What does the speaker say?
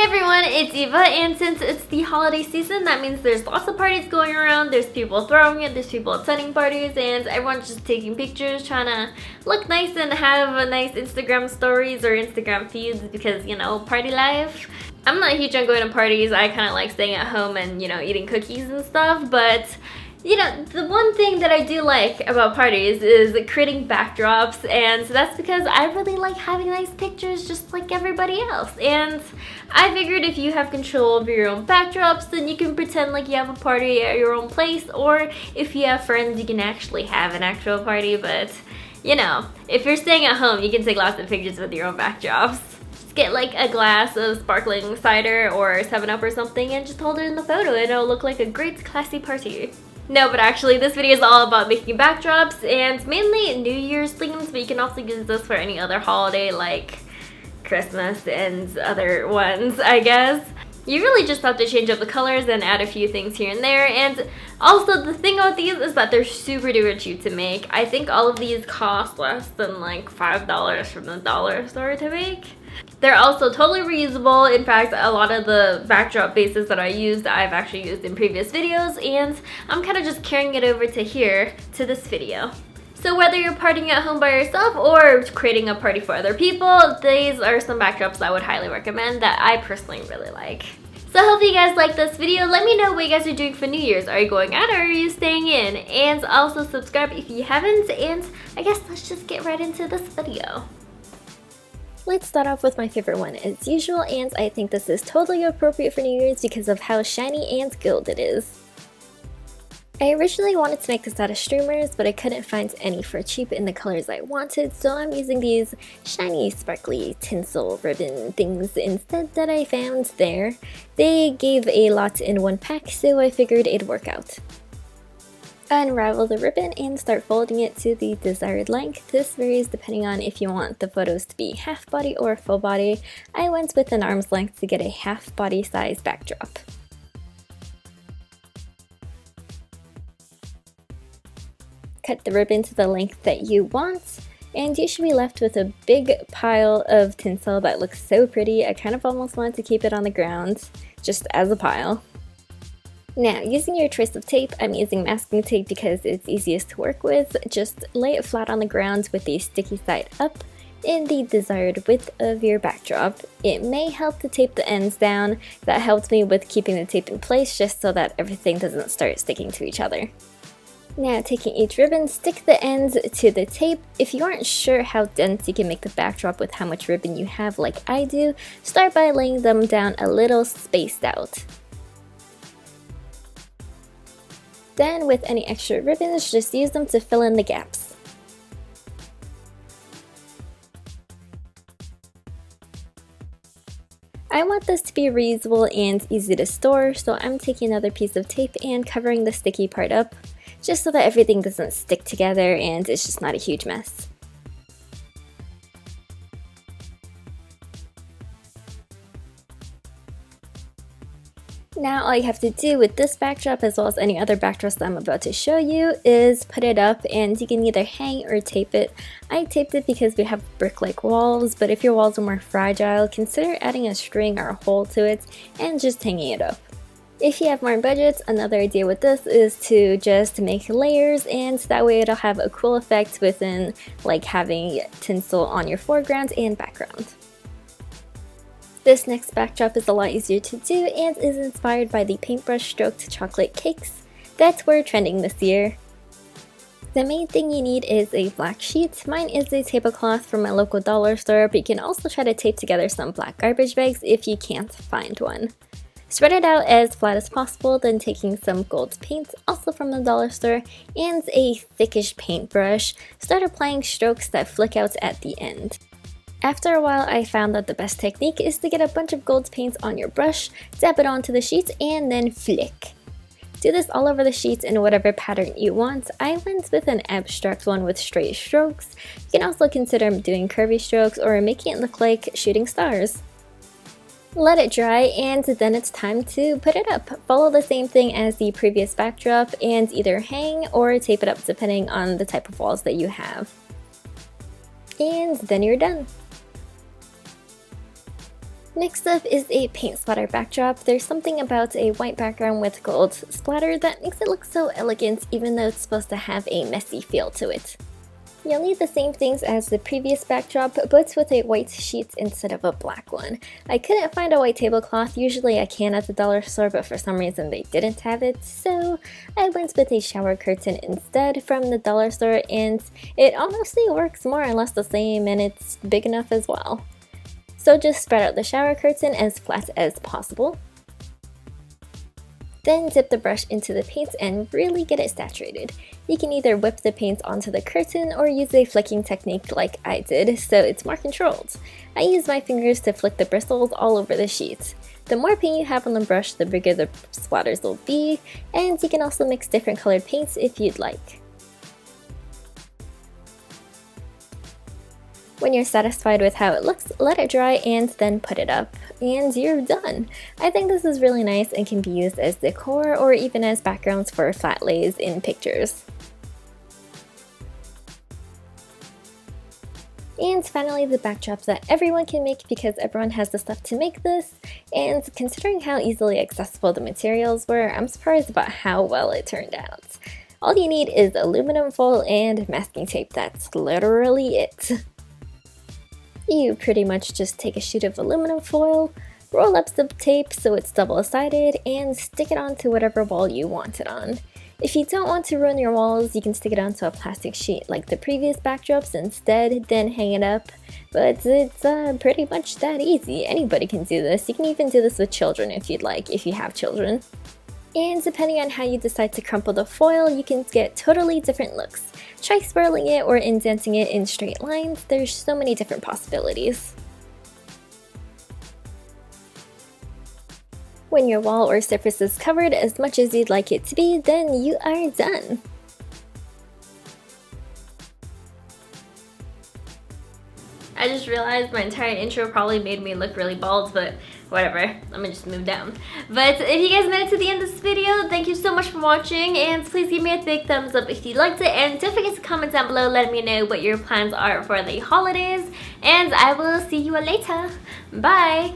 everyone, it's Eva, and since it's the holiday season, that means there's lots of parties going around, there's people throwing it, there's people attending parties, and everyone's just taking pictures, trying to look nice and have a nice Instagram stories or Instagram feeds because, you know, party life. I'm not huge on going to parties. I kind of like staying at home and, you know, eating cookies and stuff, but you know, the one thing that I do like about parties is creating backdrops, and so that's because I really like having nice pictures just like everybody else. And I figured if you have control of your own backdrops, then you can pretend like you have a party at your own place, or if you have friends, you can actually have an actual party. But you know, if you're staying at home, you can take lots of pictures with your own backdrops. Just get like a glass of sparkling cider or 7-Up or something and just hold it in the photo and it'll look like a great classy party. No, but actually this video is all about making backdrops and mainly New Year's themes, but you can also use this for any other holiday like Christmas and other ones, I guess. You really just have to change up the colors and add a few things here and there. And also the thing about these is that they're super duper cheap to make. I think all of these cost less than like $5 from the dollar store to make. They're also totally reusable. In fact, a lot of the backdrop bases that I used, I've actually used in previous videos, and I'm kind of just carrying it over to here, to this video. So whether you're partying at home by yourself or creating a party for other people, these are some backdrops I would highly recommend that I personally really like. So I hope you guys like this video. Let me know what you guys are doing for New Year's. Are you going out or are you staying in? And also subscribe if you haven't, and I guess let's just get right into this video. Let's start off with my favorite one as usual, and I think this is totally appropriate for New Year's because of how shiny and gold it is. I originally wanted to make this out of streamers, but I couldn't find any for cheap in the colors I wanted, so I'm using these shiny, sparkly tinsel ribbon things instead that I found there. They gave a lot in one pack, so I figured it'd work out. Unravel the ribbon and start folding it to the desired length. This varies depending on if you want the photos to be half body or full body. I went with an arm's length to get a half body size backdrop. Cut the ribbon to the length that you want, and you should be left with a big pile of tinsel that looks so pretty. I kind of almost wanted to keep it on the ground, just as a pile. Now, using your choice of tape, I'm using masking tape because it's easiest to work with. Just lay it flat on the ground with the sticky side up in the desired width of your backdrop. It may help to tape the ends down. That helped me with keeping the tape in place just so that everything doesn't start sticking to each other. Now, taking each ribbon, stick the ends to the tape. If you aren't sure how dense you can make the backdrop with how much ribbon you have like I do, start by laying them down a little spaced out. Then, with any extra ribbons, just use them to fill in the gaps. I want this to be reusable and easy to store, so I'm taking another piece of tape and covering the sticky part up, just so that everything doesn't stick together and it's just not a huge mess. Now all you have to do with this backdrop, as well as any other backdrops that I'm about to show you, is put it up, and you can either hang or tape it. I taped it because we have brick-like walls, but if your walls are more fragile, consider adding a string or a hole to it and just hanging it up. If you have more budgets, another idea with this is to just make layers, and that way it'll have a cool effect within like having tinsel on your foreground and background. This next backdrop is a lot easier to do and is inspired by the paintbrush stroked chocolate cakes that were trending this year. The main thing you need is a black sheet. Mine is a tablecloth from my local dollar store, but you can also try to tape together some black garbage bags if you can't find one. Spread it out as flat as possible, then taking some gold paint, also from the dollar store, and a thickish paintbrush, start applying strokes that flick out at the end. After a while, I found that the best technique is to get a bunch of gold paint on your brush, dab it onto the sheet, and then flick. Do this all over the sheet in whatever pattern you want. I went with an abstract one with straight strokes. You can also consider doing curvy strokes or making it look like shooting stars. Let it dry, and then it's time to put it up. Follow the same thing as the previous backdrop and either hang or tape it up depending on the type of walls that you have. And then you're done. Next up is a paint splatter backdrop. There's something about a white background with gold splatter that makes it look so elegant even though it's supposed to have a messy feel to it. You'll need the same things as the previous backdrop, but with a white sheet instead of a black one. I couldn't find a white tablecloth. Usually I can at the dollar store, but for some reason they didn't have it, so I went with a shower curtain instead from the dollar store, and it honestly works more or less the same, and it's big enough as well. So just spread out the shower curtain as flat as possible. Then dip the brush into the paint and really get it saturated. You can either whip the paint onto the curtain or use a flicking technique like I did, so it's more controlled. I use my fingers to flick the bristles all over the sheet. The more paint you have on the brush, the bigger the splatters will be, and you can also mix different colored paints if you'd like. When you're satisfied with how it looks, let it dry and then put it up, and you're done. I think this is really nice and can be used as decor or even as backgrounds for flat lays in pictures. And finally, the backdrop that everyone can make because everyone has the stuff to make this, and considering how easily accessible the materials were, I'm surprised about how well it turned out. All you need is aluminum foil and masking tape. That's literally it. You pretty much just take a sheet of aluminum foil, roll up some tape so it's double-sided, and stick it onto whatever wall you want it on. If you don't want to ruin your walls, you can stick it onto a plastic sheet like the previous backdrops instead, then hang it up. But it's pretty much that easy. Anybody can do this. You can even do this with children if you'd like, if you have children. And depending on how you decide to crumple the foil, you can get totally different looks. Try swirling it or indenting it in straight lines. There's so many different possibilities. When your wall or surface is covered as much as you'd like it to be, then you are done. I just realized my entire intro probably made me look really bald, but whatever, let me just move down. But if you guys made it to the end of this video, thank you so much for watching, and please give me a big thumbs up if you liked it, and don't forget to comment down below letting me know what your plans are for the holidays, and I will see you all later. Bye!